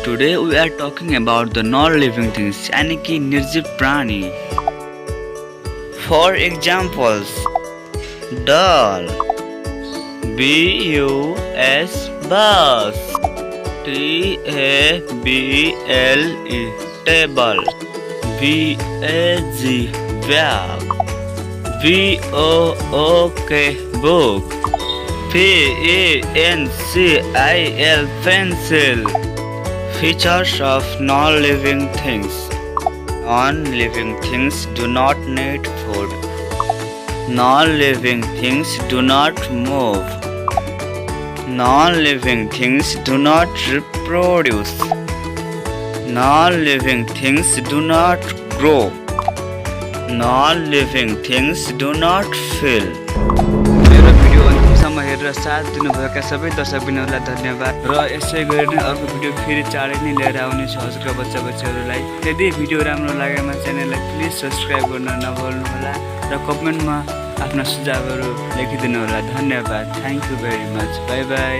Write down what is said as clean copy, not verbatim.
Today we are talking about the non-living things यानी कि निर्जीव प्राणी. For examples, doll, bus, bus, table, table, bag, bag, book, book, pencil, pencil. Features of non-living things. Non-living things do not need food. Non-living things do not move. Non-living things do not reproduce. Non-living things do not grow. Non-living things do not feel. मेरो video अन्तिमसम्म हेरेर साथ दिनुभएका सबै दर्शकबिनहरूलाई धन्यवाद र यसै गरी नै अर्को video फेरि चाँडै नै लिएर आउनेछु हजुरका बच्चाबच्चीहरूलाई. यदि भिडियो राम्रो लागेमा च्यानललाई प्लिज सब्स्क्राइब गर्न नभुल्नुहोला र कमेन्टमा आफ्ना सुझावहरू लेखिदिनु होला. धन्यवाद. Thank you very much. By by.